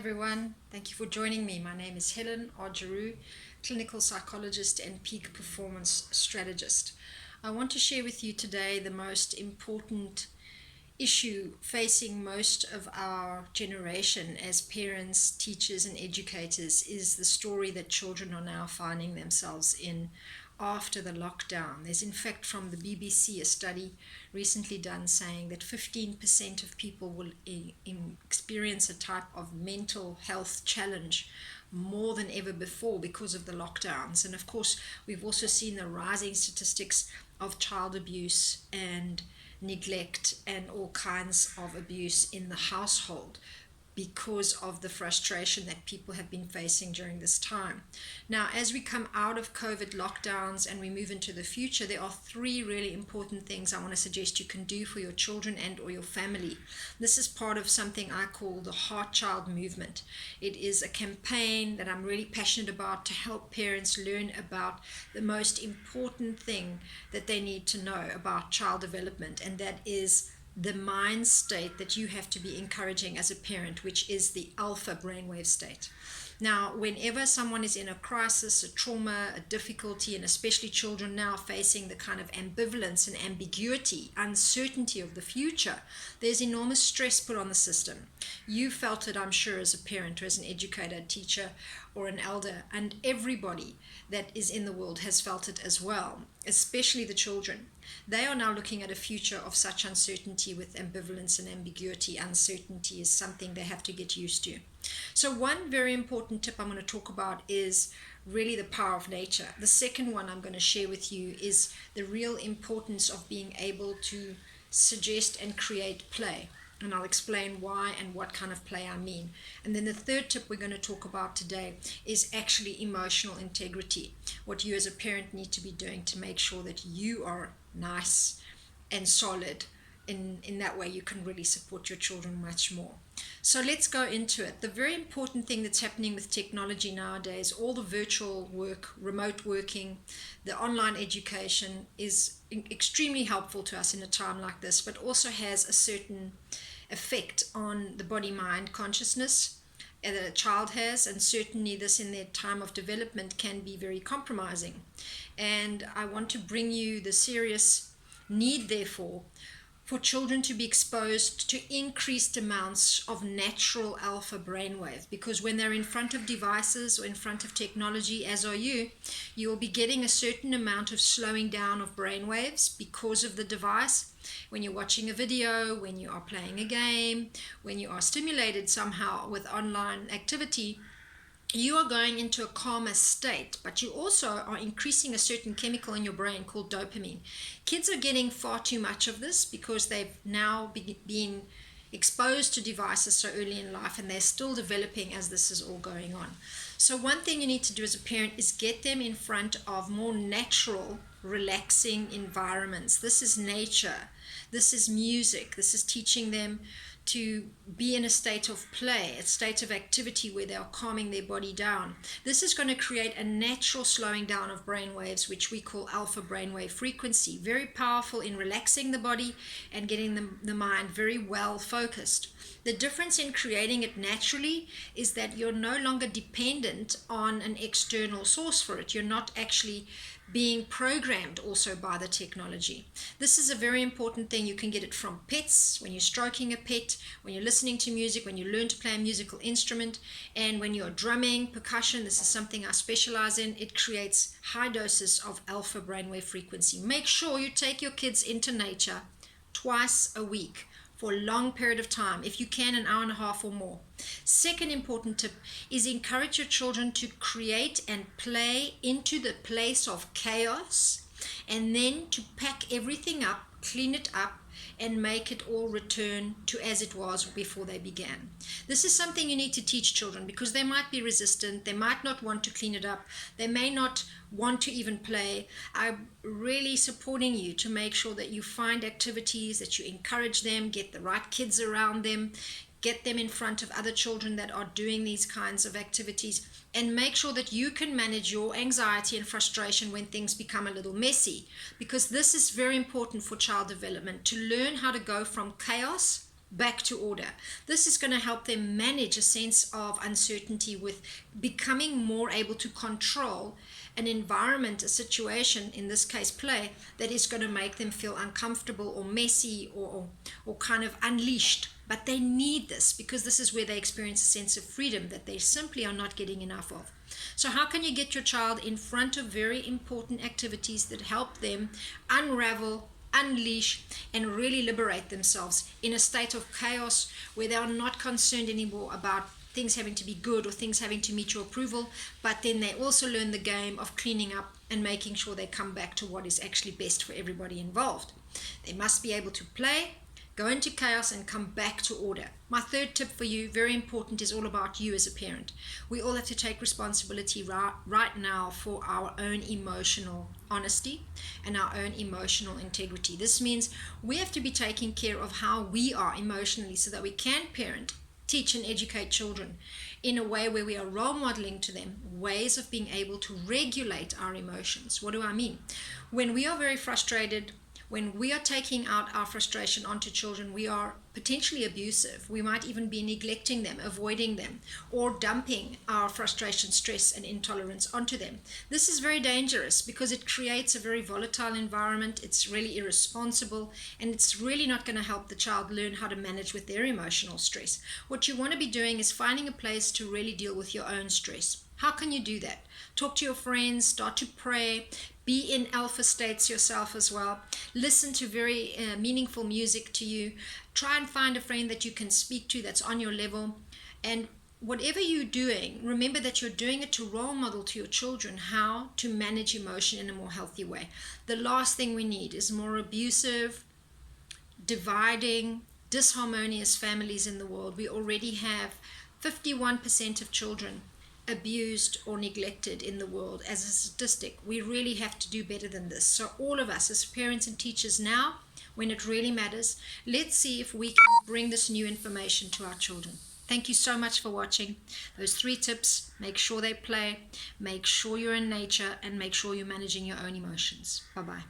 everyone. Thank you for joining me. My name is Helen Argeru, clinical psychologist and peak performance strategist. I want to share with you today the most important issue facing most of our generation as parents, teachers, and educators is the story that children are now finding themselves in after the lockdown. There's, in fact, from the BBC, a study recently done saying that 15% of people will experience a type of mental health challenge more than ever before because of the lockdowns. And of course, we've also seen the rising statistics of child abuse and neglect and all kinds of abuse in the household because of the frustration that people have been facing during this time. Now, as we come out of COVID lockdowns and we move into the future, there are three really important things I want to suggest you can do for your children and or your family. This is part of something I call the HEARTCHILD movement. It is a campaign that I'm really passionate about to help parents learn about the most important thing that they need to know about child development, and that is the mind state that you have to be encouraging as a parent, which is the alpha brainwave state. Now, whenever someone is in a crisis, a trauma, a difficulty, and especially children now facing the kind of ambivalence and ambiguity, uncertainty of the future, there's enormous stress put on the system. You felt it, I'm sure, as a parent or as an educator, teacher, or an elder, and everybody that is in the world has felt it as well, especially the children. They are now looking at a future of such uncertainty with ambivalence and ambiguity. Uncertainty is something they have to get used to. So one very important tip I'm going to talk about is really the power of nature. The second one I'm going to share with you is the real importance of being able to suggest and create play. And I'll explain why and what kind of play I mean. And then the third tip we're going to talk about today is actually emotional integrity. What you as a parent need to be doing to make sure that you are nice and solid. In that way, you can really support your children much more. So let's go into it. The very important thing that's happening with technology nowadays, all the virtual work, remote working, the online education is extremely helpful to us in a time like this, but also has a certain effect on the body-mind consciousness that a child has, and certainly this in their time of development can be very compromising. And I want to bring you the serious need, therefore, for children to be exposed to increased amounts of natural alpha brainwave, because when they're in front of devices or in front of technology, as are you will be getting a certain amount of slowing down of brainwaves because of the device. When you're watching a video, when you are playing a game, when you are stimulated somehow with online activity, you are going into a calmer state, but you also are increasing a certain chemical in your brain called dopamine. Kids are getting far too much of this because they've now been exposed to devices so early in life, and they're still developing as this is all going on. So one thing you need to do as a parent is get them in front of more natural, relaxing environments. This is nature. This is music. This is teaching them to be in a state of play, a state of activity where they are calming their body down. This is going to create a natural slowing down of brain waves, which we call alpha brainwave frequency. Very powerful in relaxing the body and getting the mind very well focused. The difference in creating it naturally is that you're no longer dependent on an external source for it. You're not actually being programmed also by the technology. This is a very important thing. You can get it from pets, when you're stroking a pet, when you're listening to music, when you learn to play a musical instrument, and when you're drumming, percussion. This is something I specialize in. It creates high doses of alpha brainwave frequency. Make sure you take your kids into nature twice a week for a long period of time, if you can, an hour and a half or more. Second important tip is encourage your children to create and play into the place of chaos, and then to pack everything up, clean it up, and make it all return to as it was before they began. This is something you need to teach children, because they might be resistant, they might not want to clean it up, they may not want to even play. I'm really supporting you to make sure that you find activities, that you encourage them, get the right kids around them, get them in front of other children that are doing these kinds of activities, and make sure that you can manage your anxiety and frustration when things become a little messy, because this is very important for child development, to learn how to go from chaos back to order. This is going to help them manage a sense of uncertainty with becoming more able to control an environment, a situation, in this case play, that is going to make them feel uncomfortable or messy or kind of unleashed. But they need this because this is where they experience a sense of freedom that they simply are not getting enough of. So how can you get your child in front of very important activities that help them unravel, unleash, and really liberate themselves in a state of chaos where they are not concerned anymore about things having to be good or things having to meet your approval, but then they also learn the game of cleaning up and making sure they come back to what is actually best for everybody involved. They must be able to play, go into chaos, and come back to order. My third tip for you, very important, is all about you as a parent. We all have to take responsibility right now for our own emotional honesty and our own emotional integrity. This means we have to be taking care of how we are emotionally so that we can parent, teach, and educate children in a way where we are role modeling to them ways of being able to regulate our emotions. What do I mean? When we are very frustrated, when we are taking out our frustration onto children, we are potentially abusive. We might even be neglecting them, avoiding them, or dumping our frustration, stress, and intolerance onto them. This is very dangerous because it creates a very volatile environment. It's really irresponsible, and it's really not going to help the child learn how to manage with their emotional stress. What you want to be doing is finding a place to really deal with your own stress. How can you do that? Talk to your friends, start to pray, be in alpha states yourself as well. Listen to very meaningful music to you. Try and find a friend that you can speak to that's on your level. And whatever you're doing, remember that you're doing it to role model to your children how to manage emotion in a more healthy way. The last thing we need is more abusive, dividing, disharmonious families in the world. We already have 51% of children abused or neglected in the world as a statistic. We really have to do better than this. So all of us as parents and teachers now, when it really matters, let's see if we can bring this new information to our children. Thank you so much for watching. Those 3 tips: make sure they play, make sure you're in nature, and make sure you're managing your own emotions. Bye-bye.